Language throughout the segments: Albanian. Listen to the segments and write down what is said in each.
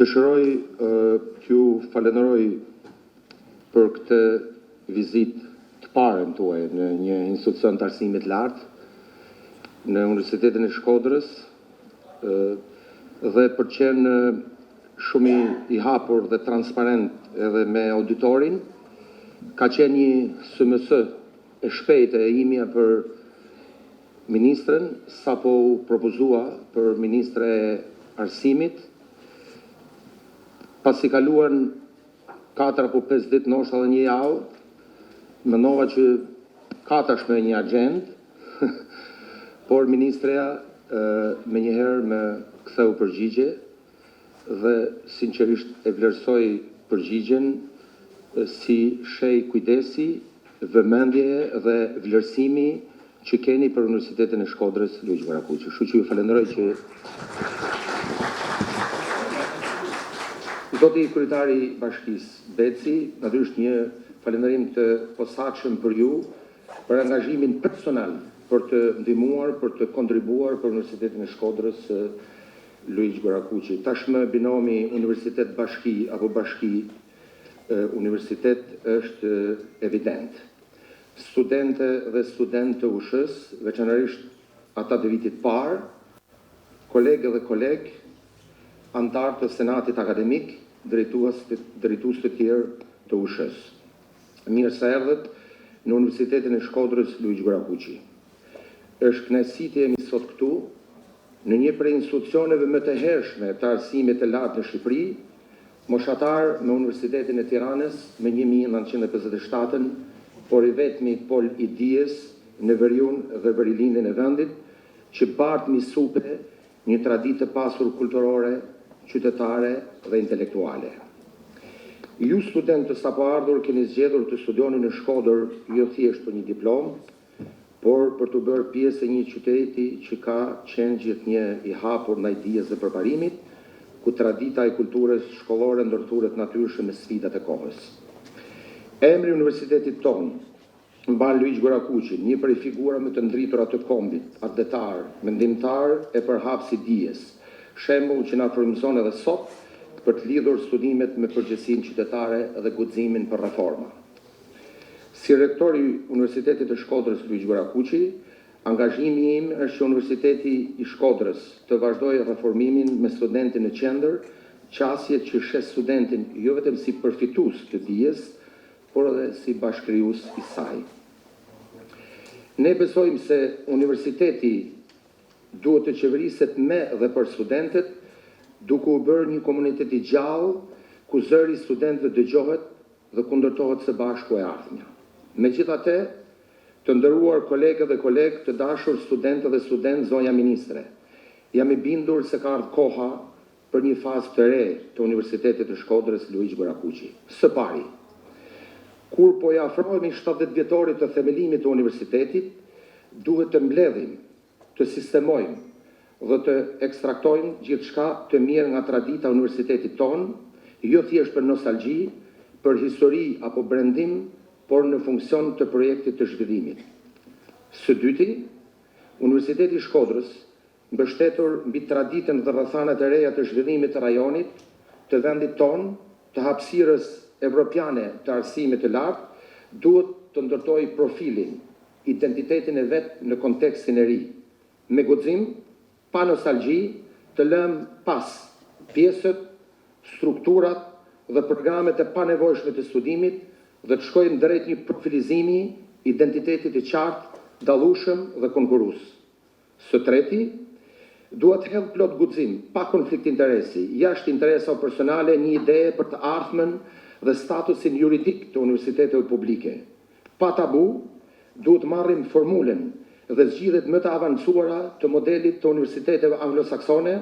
Dëshiroj t'ju falenderoj për këtë vizitë të parën tuaj në një institucion të arsimit lartë në Universitetin e Shkodrës dhe për qenë shumë i hapur dhe transparent edhe me auditorin. Ka qenë një SMS e shpejtë e imja për ministrën, sa po u propozua për ministre e arsimit. Pasi kaluan 4 apo 5 ditë, ndoshta edhe një javë, mendova që ka tashmë një agjendë, por ministreja me njëherë më ktheu përgjigje dhe sinqerisht e vlerësoj përgjigjen si shej kujdesi, vëmendje dhe vlerësimi që keni për Universitetin e Shkodrës Luigjë Varakuqi. Kështu që ju falenderoj që Zoti kryetari i Bashkisë Beci, natyrisht një falënderim të posaçëm për ju, për angazhimin personal për të ndihmuar, për të kontribuar për Universitetin e Shkodrës Luigjë Varakuqi. Tashmë binomi Universitet Bashki apo Bashki Universitet është evident. Studente dhe studentë të USH-s, veçanërisht ata të vitit parë, kolegë dhe kolegë, antarë të Senatit Akademik, drejtues të tjerë të USH-s. Mirë se erdhët në Universitetin e Shkodrës Luigjë Varakuqi. Është kënaqësi të jemi sot këtu, në një prej institucioneve më të hershme të arsimit të lartë në Shqipëri, moshatar me Universitetin e Tiranës me 1957, por i vetmi pol i dijes në Veriun dhe Verilindin e vendit, që bartë misupe një traditë të pasur kulturore, qytetare dhe intelektuale. Ju studentë të sapo ardhur keni zgjedhur të studioni në Shkodër jo thjesht për një diplomë, por për të bërë pjesë e një qyteti që ka qenë gjithnjë i hapur ndaj dijes dhe përparimit, ku tradita e kulturës shkollore ndërthuret natyrshëm me sfidat e kohës. Emri universitetit tonë, mban Luigjë Varakuqi, një prej figura më të ndritura të kombit, ardetar, mendimtar e përhapsi dijes, shembull që na frymëzon edhe sot për të lidhur studimet me përgjegjësinë qytetare dhe guximin për reforma. Si rektor i Universitetit të Shkodrës Luigjë Varakuqi, angazhimi im është që Universiteti i Shkodrës të vazhdojë reformimin me studentin në qendër, qasje që shes studentin jo vetëm si përfitues të dijes, por edhe si bashkëkrijues i saj. Ne besojmë se universiteti duhet të qeveriset me dhe për studentët, duke u bërë një komunitet i gjallë, ku zëri i studentëve dëgjohet dhe ku ndërtohet së bashku e ardhmja. Megjithatë, të nderuar kolegë dhe kolegë, të dashur studentë dhe studentë, zonja ministre, jam i bindur se ka ardhur koha për një fazë të re të Universitetit të Shkodrës Luigjë Varakuqi. Së pari, kur po ja afrohemi 70 vjetorit të themelimit të universitetit, duhet të mbledhim, të sistemojmë dhe të ekstraktojmë gjithçka të mirë nga tradita e universitetit tonë, jo thjesht për nostalgji, për histori apo brendim, por në funksion të projektit të zhvillimit. Së dyti, Universiteti i Shkodrës, mbështetur mbi traditën dhe rrethanat e reja të zhvillimit të rajonit, të vendit tonë, të hapësirës evropiane të arsimit të lartë, duhet të ndërtojë profilin, identitetin e vet në kontekstin e ri, me guxim, pa nostalgji, të lëmë pas pjesët, strukturat dhe programet e panevojshme të studimit dhe të shkojmë drejt një profilizimi, identitetit të qartë, dallueshëm dhe konkurrues. Së treti, duhet të hedh plot guxim, pa konflikt interesi, jashtë interesave personale, një ide për të ardhmen dhe statusin juridik të universiteteve publike. Pa tabu, duhet marrim formulën dhe zgjidhjet më të avancuara të modelit të universiteteve anglosaksone,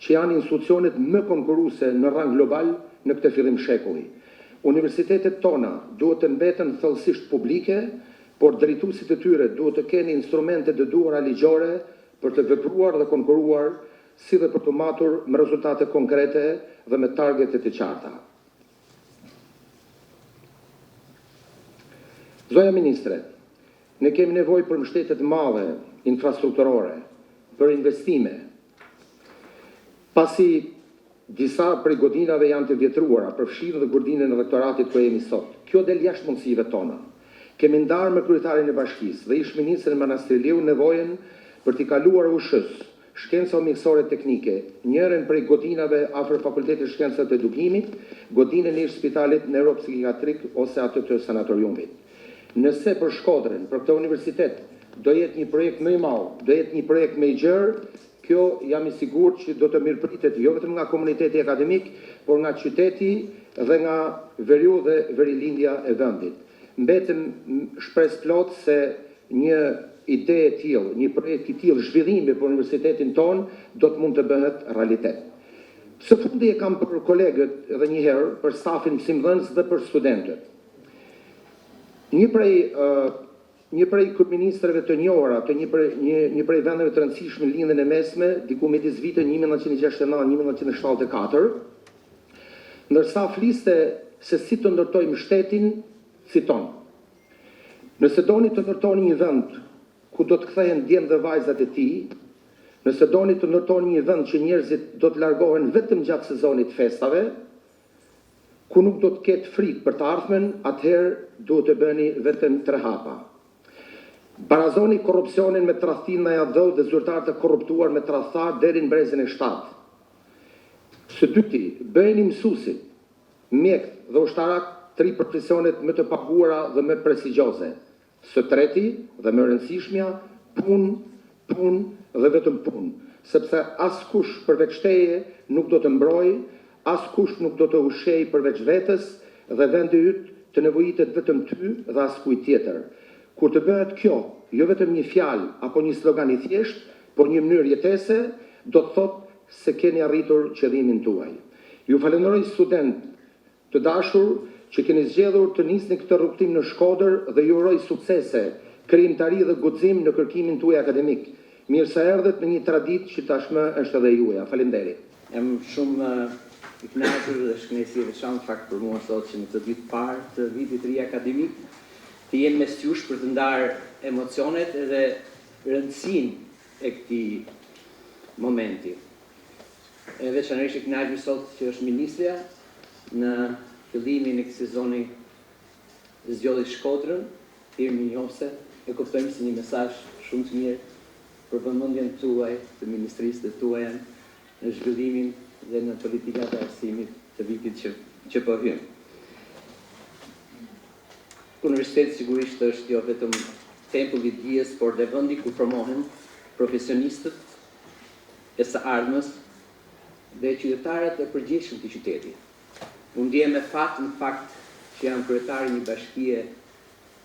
që janë institucionet më konkurruese në rang global në këtë fillim shekulli. Universitetet tona duhet të mbeten thellësisht publike, por drejtuesit e tyre duhet të kenë instrumente të duhura ligjore për të vepruar dhe konkurruar, si dhe për të matur me rezultate konkrete dhe me targete të qarta. Zonja ministre, ne kemi nevojë për mbështetje të madhe infrastrukturore, për investime. Pasi disa prej godinave janë të vjetruara, përfshirë dhe godinën e rektoratit ku jemi sot. Kjo del jashtë mundësive tona. Kemi ndarë me kryetarin e bashkisë dhe ish ministrin Manastriliu nevojën për t'i kaluar USH-s, shkenca mjekësore teknike, njërin prej godinave afër Fakultetit të Shkencave të Edukimit, godinën e spitalit neuropsikiatrik ose atë të sanatoriumit. Nëse për Shkodrën, për këtë universitet, do jetë një projekt më i madh, do jetë një projekt më i gjerë, kjo jam i sigurt që do të mirëpritet jo vetëm nga komuniteti akademik, por nga qyteti dhe nga veriu dhe verilindja e vendit. Mbetëm shpresë plot se një ide e tillë, një projekt i tillë zhvillimi për universitetin ton do të mund të bëhet realitet. Së fundi e kam për kolegët edhe një herë për stafin mësimdhënës dhe për studentët. Një prej kryeministrave të njohura të një prej vendeve të rëndësishme në lindjen e mesme, diku midis viteve 1969-1974, ndërsa fliste se si të ndërtojmë shtetin, citon: "Nëse doni të ndërtoni një vend ku do të kthehen djemt dhe vajzat e tij, nëse doni të ndërtoni një vend që njerëzit do të largohen vetëm gjatë sezonit festave, ku nuk do të ketë frikë për të ardhmen, atëherë duhet të bëni vetëm 3 hapa. Barazoni korrupsionin me tradhtinë ndaj ADH dhe zyrtarët e korruptuar me tradhtar deri në brezin e 7. Së dyti, bëheni mësuesit, mjekët dhe ushtarak 3 profesionet më të paguara dhe më prestigjioze. Së treti, dhe më rëndësishmja, punë dhe vetëm punë, sepse askush përveç teje nuk do të mbrojë, askush nuk do të ushqej përveç vetes dhe vendi yt të nevojitet vetëm ty dhe askujt tjetër. Kur të bëhet kjo, jo vetëm një fjalë apo një slogan i thjesht, por një mënyrë jetese, do të thotë se keni arritur qëllimin tuaj. Ju falenderoj student të dashur që keni zgjedhur të nisni këtë rrugtim në Shkodër dhe ju uroj suksese, krijimtari dhe guxim në kërkimin tuaj akademik. Mirë se erdhët në një traditë që tashmë është edhe juaja. Faleminderit. Jam shumë i kënaqur dhe shkënaqësi e veçantë fakt për mua sot që në këtë ditë parë të vitit të ri akademik të jem mes jush për të ndarë emocionet edhe rëndësinë e këtij momenti. E veçanërisht i kënaqur sot që është ministrja në fillimin e këtij sezoni zgjodhi Shkodrën, mirënjohëse, e kuptojmë si një mesazh shumë të mirë për vëmendjen tuaj, të ministrisë të tuaja në zhvillimin dhe në politikat e arsimit të vitit që po hyn. Universiteti sigurisht është jo vetëm tempulli i dijes, por dhe vendi ku formohen profesionistët e së ardhmës dhe qytetarët e përgjithshëm të qytetit. Unë ndjem me fat në fakt që jam kryetari një bashkie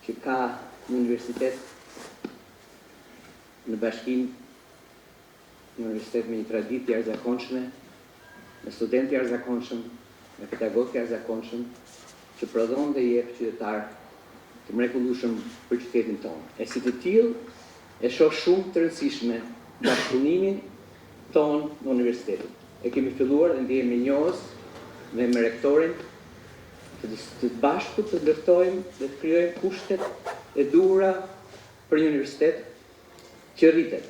që ka një universitet në bashkim, një universitet me një traditë të jashtëzakonshme, me studentë të jashtëzakonshëm, me pedagogë të jashtëzakonshëm, që prodhon dhe jep qytetar të mrekullueshëm për qytetin tonë. E si të tillë e shoh shumë të rëndësishme bashkëpunimin tonë në universitetin. E kemi filluar dhe ndjehemi njohës me rektorin të bashku të ndërtojmë dhe të krijojmë kushtet e duhura për një universitet që rritet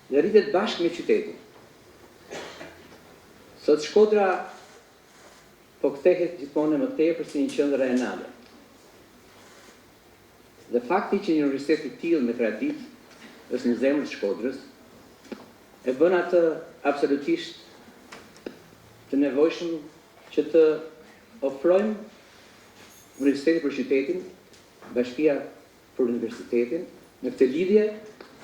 dhe rritet bashkë me qytetin. Sot Shkodra po kthehet gjithmonë më tepër si një qendër renale. Dhe fakti që një universitet i tillë me traditë është në zemrën e Shkodrës e bën atë absolutisht të nevojshëm që të ofrojmë universiteti për qytetin, bashkia për universitetin, në këtë lidhje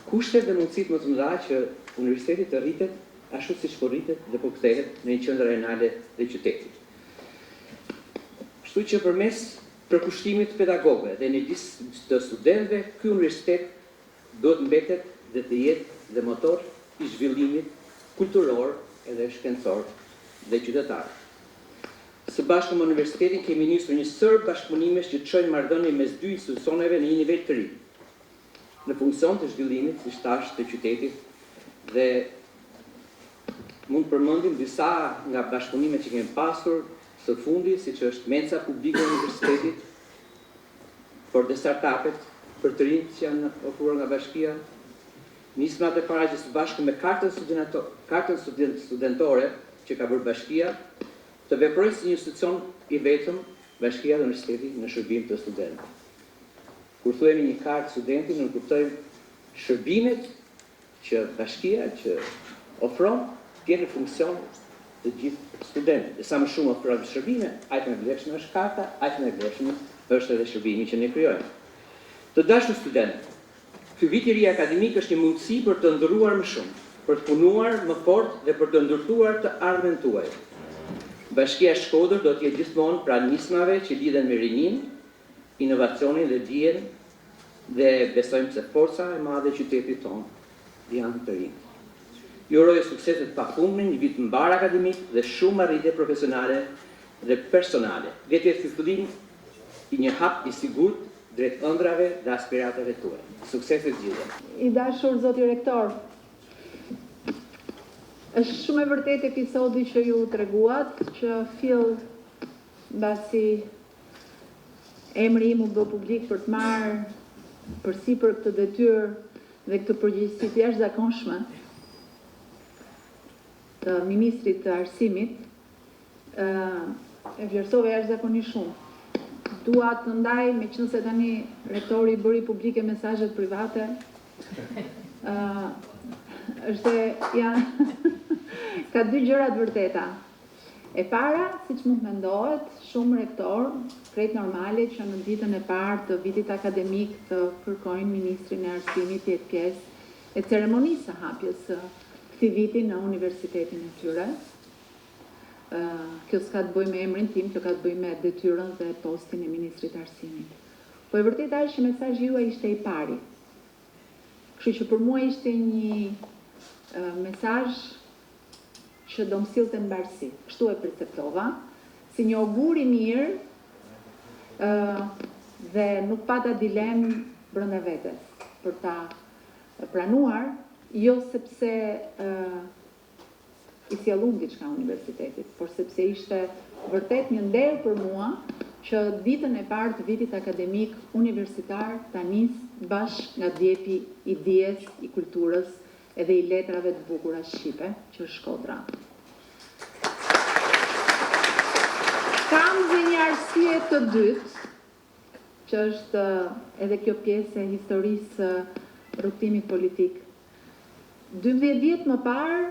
kushtet dhe mundësitë më të mëdha që universiteti të rritet ashtu siç po rritet dhe po kthehet në një qendër renale dhe qytetit. Kështu që përmes përkushtimit të pedagogëve dhe në gjithë të studentëve, ky universitet duhet mbetet dhe të jetë dhe motor i zhvillimit kulturor edhe shkencor dhe qytetar. Së bashku me universitetin kemi nisur një sër bashkëpunimesh që çojnë marrëdhënie mes dy institucioneve në një nivel të ri, në funksion të zhvillimit, siç thash, të qytetit dhe mund përmendim disa nga bashkëpunimet që kemi pasur së fundi, siç është menca publike e universitetit, por dhe startupet për të rinjt që janë ofruar nga bashkia, nismat e para që së bashku me kartën studentore që ka bërë bashkia, të veproj si një institucion i vetëm Bashkia dhe Universiteti në shërbim të studentëve. Kur thuemi një kartë studenti, në kuptojmë shërbimet që bashkia që ofron tjetë në funksion të gjithë studentët. Dhe sa më shumë ofron shërbime, aq më vlefshme është karta, aq më vlefshëm është edhe shërbimi që ne krijojmë. Të dashur studentë, ky vit i ri akademik është një mundësi për të ndërruar më shumë, për të punuar më fort dhe për të ndërtuar të ardhmen tuaj. Bashkia Shkodër do të jetë gjithmonë pranë nismave që lidhen me rinin, inovacionin dhe dijen, dhe besojmë se forca e madhe e qytetit tonë janë të rinë. Ju uroj sukseset të pafundme, një vit mbar akademik dhe shumë arritje profesionale dhe personale. Le të jetë fillim i një hap i sigurt drejt ëndrave dhe aspiratave tuaj. Sukseset gjithë. I dashur zoti rektor, është shumë e vërtet episodi që ju treguat, që fill mbasi emri im u bë publik për të marrë përsipër këtë detyrë dhe këtë përgjegjësi të jashtëzakonshme të ministrit të arsimit, e vlerësova jashtëzakonisht shumë. Dua të ndaj, me qënë se tani rektori bëri publike mesazhet private, është janë ka dy gjëra të vërteta. E para, siç mund mendohet, shumë rektor, krejt normale që në ditën e parë të vitit akademik të kërkojnë ministrin e arsimit të jetë pjesë e ceremonisë së hapjes së këtij viti në universitetin e tyre. Kjo s'ka të bëjë me emrin tim, kjo ka të bëjë me detyrën dhe postin e ministrit të arsimit. Po e vërteta është që mesazhi juaj ishte i pari. Kështu që për mua ishte një mesazh që do më sillte në mbarësi. Kështu e perceptova, si një augur i mirë dhe nuk pata dilemë brenda vetes për ta pranuar, jo sepse i sjellum diçka universitetit, por sepse ishte vërtet një nder për mua që ditën e parë të vitit akademik universitar ta nis bashkë nga djepi i dijes, i kulturës edhe i letrave të bukura shqipe, që është Shkodra. Kam dhe një arsye të dytë, që është edhe kjo pjesë e historisë rrugtimit politik. 12 vjet më parë,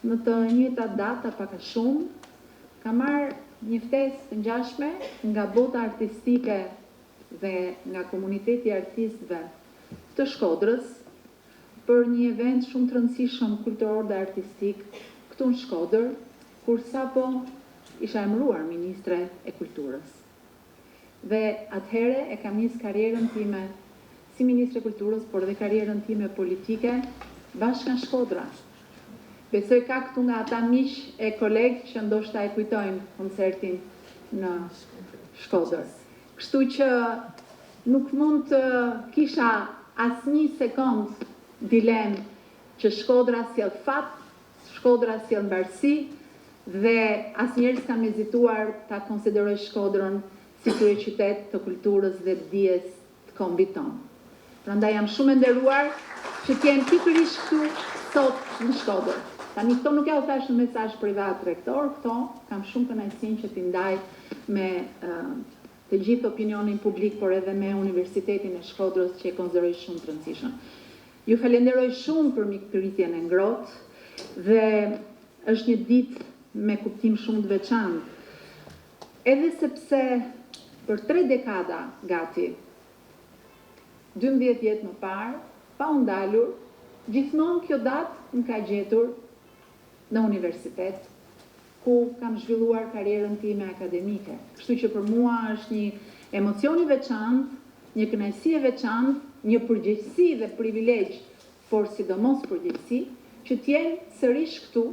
në të njëjtat data pak a shumë, kam marrë një ftesë të ngjashme nga bota artistike dhe nga komuniteti i artistëve të Shkodrës për një event shumë të rëndësishëm kulturor dhe artistik këtu në Shkodër, kur sapo isha emëruar ministre e kulturës. Dhe atëhere e kam nisë karrierën time si ministre e kulturës, por dhe karrierën time politike bashkë në Shkodra. Besoj ka këtu nga ata miq e kolegë që ndoshta e kujtojnë koncertin në Shkodër. Kështu që nuk mund të kisha asnjë sekond dilemë që Shkodra sjell fat, Shkodra sjell mbarësi dhe asnjëherë s'kam hezituar ta konsideroj Shkodrën si kryeqytet të kulturës dhe të dijes të kombit tonë. Prandaj jam shumë e nderuar që t'jem pikërisht këtu sot në Shkodër. Tani këto nuk ja u thash në mesazh privat rektor, këto kam shumë kënaqësinë që t'i ndaj me të gjithë opinionin publik, por edhe me Universitetin e Shkodrës që e konsideroj shumë të rëndësishëm. Ju falenderoj shumë për mikpritjen e ngrohtë dhe është një ditë me kuptim shumë të veçantë. Edhe sepse për 3 dekada gati, 12 vjet më parë, pa u ndalur, gjithmonë kjo datë më ka gjetur në universitet, ku kam zhvilluar karrierën time akademike. Kështu që për mua është një emocion i veçantë, një kënaqësi e veçantë, një përgjegjësi dhe privilegj, por sidomos përgjegjësi, që t'jem sërish këtu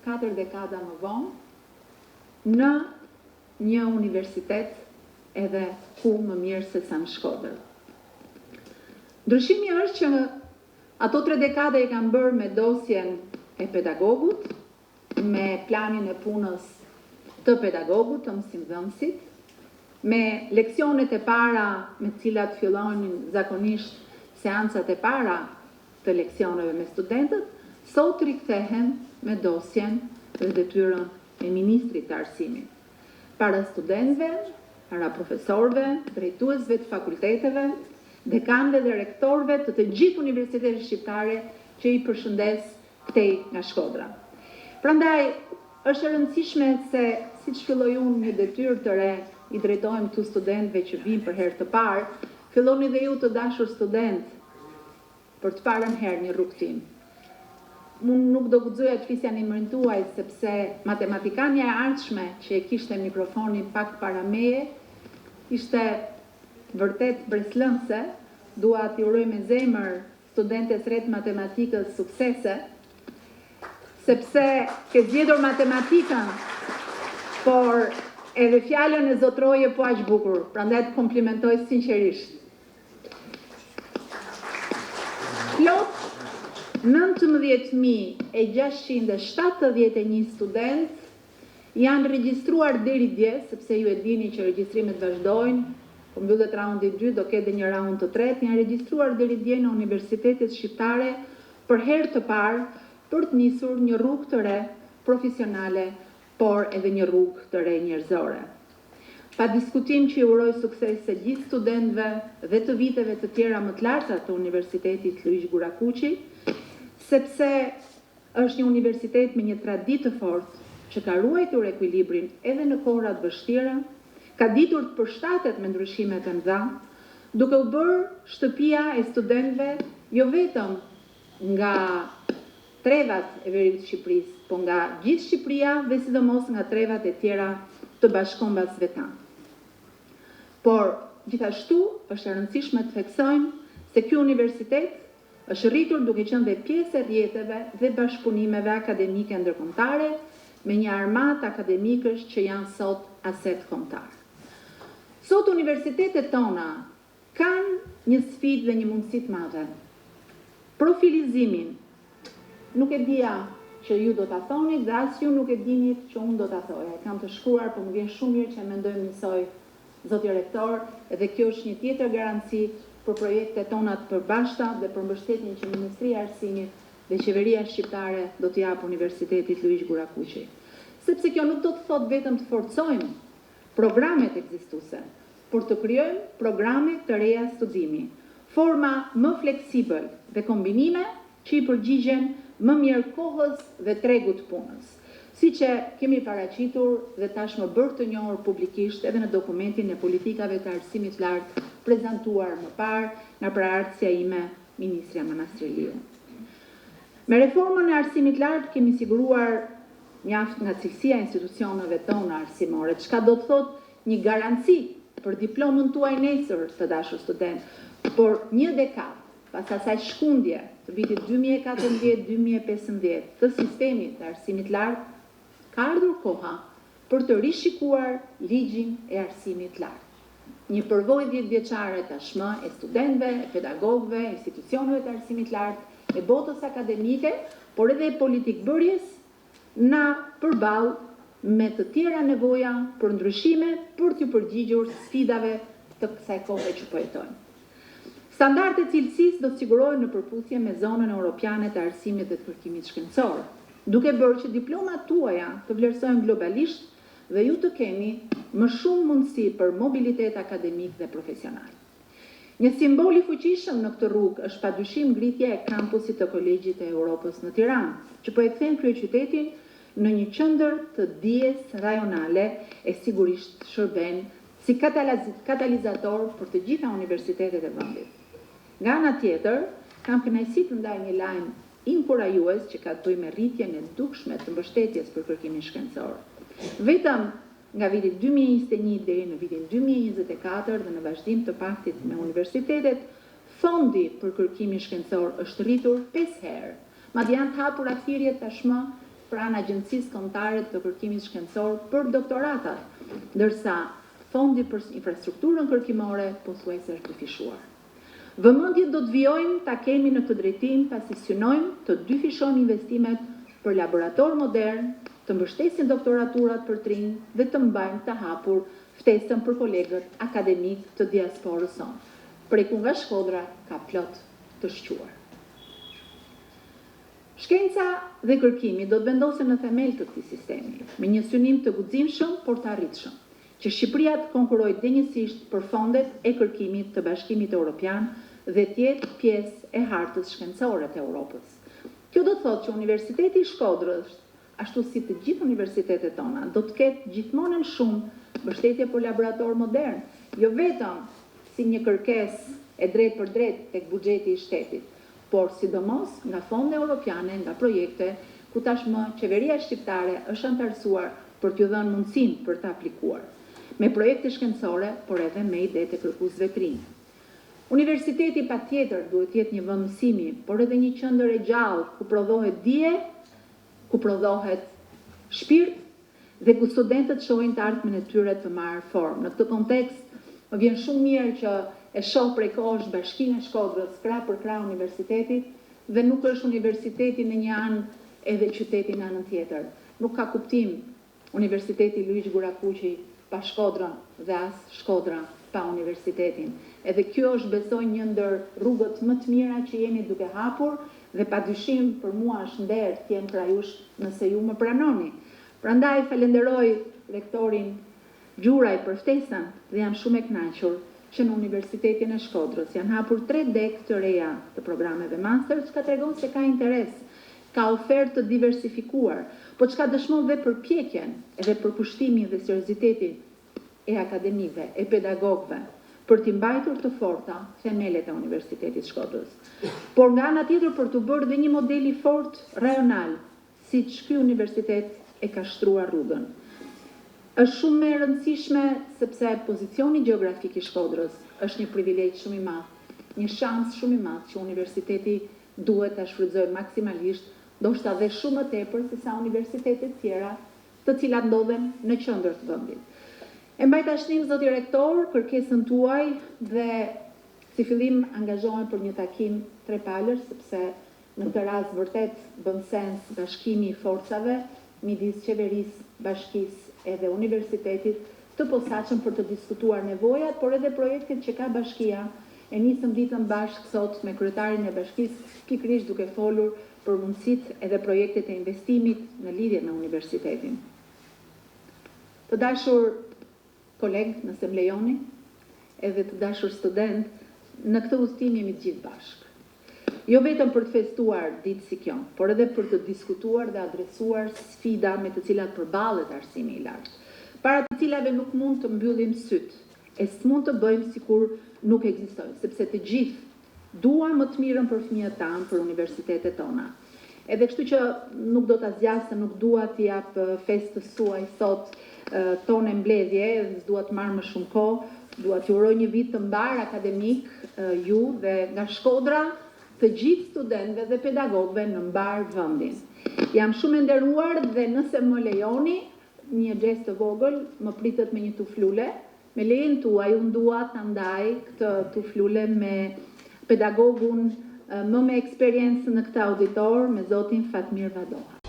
4 dekada më vonë në një universitet edhe ku më mirë se sa në Shkodër. Ndryshimi është që ato 3 dekada i kam bërë me dosjen e pedagogut, me planin e punës të pedagogut, të mësimdhënësit, me leksionet e para me cilat fillonin zakonisht seancat e para të leksioneve me studentët, sot rikthehen me dosjen dhe detyrën e Ministrit të Arsimit. Para studentëve, para profesorëve, drejtuesve të fakulteteve, dekanëve dhe rektorëve të gjithë universiteteve shqiptare që i përshëndes këtej nga Shkodra. Prandaj, është e rëndësishme se, siç filloi unë një detyrë të re, i drejtohem këtu studentëve që vinë për herë të parë, filloni dhe ju të dashur student për të parën herë një rrugtim. Unë nuk do guxoja të flisja në emrin tuaj, sepse matematikania e ardhshme që e kishte mikrofonin pak para meje, ishte vërtet breslënse. Dua t'i uroj me zemër studentes re të matematikës suksese, sepse ke zgjedhur matematikën, por edhe fjalën e zotroje po aq bukur, prandaj të komplimentoj sinqerisht. Plot 19.671 student janë regjistruar deri dje, sepse ju e dini që regjistrimet vazhdojnë, po mbyllet raundi 2, do ketë një raund të tretë, janë regjistruar deri dje në universitetet shqiptare për herë të parë për të nisur një rrugë të re profesionale, por edhe një rrugë të re njerëzore. Pa diskutim që i uroj sukses se gjithë studentëve dhe të viteve të tjera më të larta të Universitetit Luish Gurakuqi, sepse është një universitet me një traditë të fortë që ka ruajtur ekuilibrin edhe në kohërat vështira, ka ditur të përshtatet me ndryshimet e mëdha, duke u bërë shtëpia e studentëve jo vetëm nga trevat e Verit të Shqipërisë, po nga gjithë Shqipëria dhe sidomos nga trevat e tjera të bashkombasve tanë. Por, gjithashtu, është e rëndësishme të theksojmë se ky universitet është rritur duke qenë dhe pjesë e rrjeteve dhe bashkëpunimeve akademike ndërkombëtare me një armatë akademikësh që janë sot aset kombëtar. Sot universitetet tona kanë një sfidë dhe një mundësi të madhe. Profilizimin, nuk e dija që ju do ta thoni, dhe as ju nuk e dini që unë do ta thoja. Kam të shkruar, por më vjen shumë mirë që mendojmë njësoj, zoti rektor, edhe kjo është një tjetër garanci për projektet tona të përbashkëta dhe për mbështetjen që Ministria e Arsimit dhe Qeveria Shqiptare do t'i japë Universitetit Luish Gurakuqi. Sepse kjo nuk do të thotë vetëm të forcojmë programet ekzistuese, por të krijojmë programe të reja studimi, forma më fleksibël dhe kombinime që i përgjigjen më mirë kohës dhe tregut punës, si që kemi paraqitur dhe tashmë bërë të njohur publikisht edhe në dokumentin e politikave të arsimit lartë prezantuar më parë nga paraardhësia ime, Ministria Manastreliu. Me reformën e arsimit lartë kemi siguruar mjaft nga cilësia e institucioneve tona arsimore, çka do të thotë një garanci për diplomën tuaj nesër të dashur student, por një dekadë pas asaj shkundje të vitit 2014-2015 të sistemit të arsimit lartë, ka ardhur koha për të rishikuar ligjin e arsimit lartë. Një përvojë 10-vjeçare tashmë e studentëve, e pedagogëve, e institucioneve të arsimit lartë, e botës akademike, por edhe e politikbërjes, na përballë me të tjera nevoja për ndryshime për t'ju përgjigjur sfidave të kësaj kohe që po jetojmë. Standardet e cilësisë do të sigurohen në përputhje me zonën europiane të arsimit dhe të kërkimit shkencor, duke bërë që diplomat tuaja të vlerësohen globalisht dhe ju të keni më shumë mundësi për mobilitet akademik dhe profesional. Një simbol i fuqishëm në këtë rrugë është padyshim ngritja e kampusit të Kolegjit të Europës në Tiranë, që po e kthen kryeqytetin në një qendër të dijes rajonale e sigurisht shërben si katalizator për të gjitha universitetet e vendit. Nga ana tjetër, kam kënaqësi të ndaj një lajm inkurajues që ka të bëjë me rritjen e dukshme të mbështetjes për kërkimin shkencor. Vetëm nga viti 2021 deri në vitin 2024 dhe në vazhdim të paktit me universitetet, fondi për kërkimin shkencor është rritur 5 herë. Madje janë të hapura thirrje tashmë pranë Agjencisë Kombëtare të Kërkimit Shkencor për doktoratat, ndërsa fondi për infrastrukturën kërkimore pothuajse është dyfishuar. Vëmendjet do të vijojmë ta kemi në këtë drejtim pasi synojmë të dyfishojmë investimet për laborator modern, të mbështesin doktoraturat për trinj dhe të mbajmë të hapur ftesën për kolegët akademik të diasporës sonë. Preku nga Shkodra ka plot të shquar. Shkenca dhe kërkimi do të vendosen në themel të këtij sistemi, me një synim të guximshëm por të arritshëm, që Shqipëria të konkurrojë denjësisht për fondet e kërkimit të Bashkimit Evropian dhe të jetë pjesë e hartës shkencore të Europës. Kjo do të thotë që Universiteti i Shkodrës, ashtu si të gjithë universitetet tona, do të ketë gjithmonë më shumë mbështetje për laborator modern, jo vetëm si një kërkesë e drejt për drejt tek buxheti i shtetit, por sidomos nga fonde europiane, nga projekte ku tashmë qeveria shqiptare është antarësuar për t'ju dhënë mundësinë për të aplikuar, me projekte shkencore, por edhe me ide të kërkuesve të rinj. Universiteti patjetër duhet të jetë një vend mësimi, por edhe një qendër e gjallë ku prodhohet dije, ku prodhohet shpirt dhe ku studentët shohin të ardhmen e tyre të marrë formë. Në këtë kontekst, më vjen shumë mirë që e shoh prej kohësh Bashkinë e Shkodrës krah për krah universitetit dhe nuk është universiteti në një anë edhe qyteti në anën tjetër. Nuk ka kuptim Universiteti Luigjë Gurakuqi pa Shkodrën dhe as Shkodra pa universitetin. Edhe kjo është besoj një ndër rrugët më të mira që jeni duke hapur dhe padyshim për mua është nder të jem krah jush nëse ju më pranoni. Prandaj falenderoj rektorin Gjuraj për ftesën dhe jam shumë e kënaqur që në Universitetin e Shkodrës janë hapur 3 dek të reja të programeve master, çka tregon se ka interes, ka ofertë të diversifikuar, po çka dëshmon dhe përpjekjen edhe përkushtimin dhe seriozitetin e akademive, e pedagogëve, për t'i mbajtur të forta themelet e Universitetit Shkodrës. Por nga ana tjetër për t'u bërë dhe një model i fortë rajonal, siç ky universitet e ka shtruar rrugën. Është shumë e rëndësishme sepse pozicioni gjeografik i Shkodrës është një privilegj shumë i madh, një shans shumë i madh që universiteti duhet ta shfrytëzojë maksimalisht, ndoshta dhe shumë më tepër se sa universitetet tjera, të cilat ndodhen në qendër të vendit. E mbaj tashmë zoti rektor kërkesën tuaj dhe si fillim angazhohem për një takim trepalësh sepse në këtë rast vërtet bën sens bashkimi i forcave midis qeverisë, bashkisë edhe universitetit të posaçëm për të diskutuar nevojat, por edhe projektet që ka bashkia. E nisëm ditën bashkë sot me kryetarin e bashkisë, pikërisht duke folur për mundësitë edhe projektet e investimit në lidhje me universitetin. Të dashur kolegë, nëse më lejoni, edhe të dashur student, në këtë udhëtim jemi të gjithë bashkë. Jo vetëm për të festuar ditë si kjo, por edhe për të diskutuar dhe adresuar sfida me të cilat përballet arsimi i lartë, para të cilave nuk mund të mbyllim syt, e s'mund të bëjmë sikur nuk ekzistojnë, sepse të gjithë duam më të mirën për fëmijët tanë, për universitetet tona. Edhe kështu që nuk do ta zgjasë, nuk dua t'i jap festës suaj sot tonë mbledhje, dua të marr më shumë kohë, dua t'ju uroj një vit të mbar akademik ju dhe nga Shkodra të gjithë studentëve dhe pedagogëve në mbar vendin. Jam shumë e nderuar dhe nëse më lejoni, një gest të vogël, më pritet me një tuflule. Me lejen tuaj, unë dua ta ndaj këtë tuflule me pedagogun më me eksperiencë në këtë auditor, me zotin Fatmir Vadoha.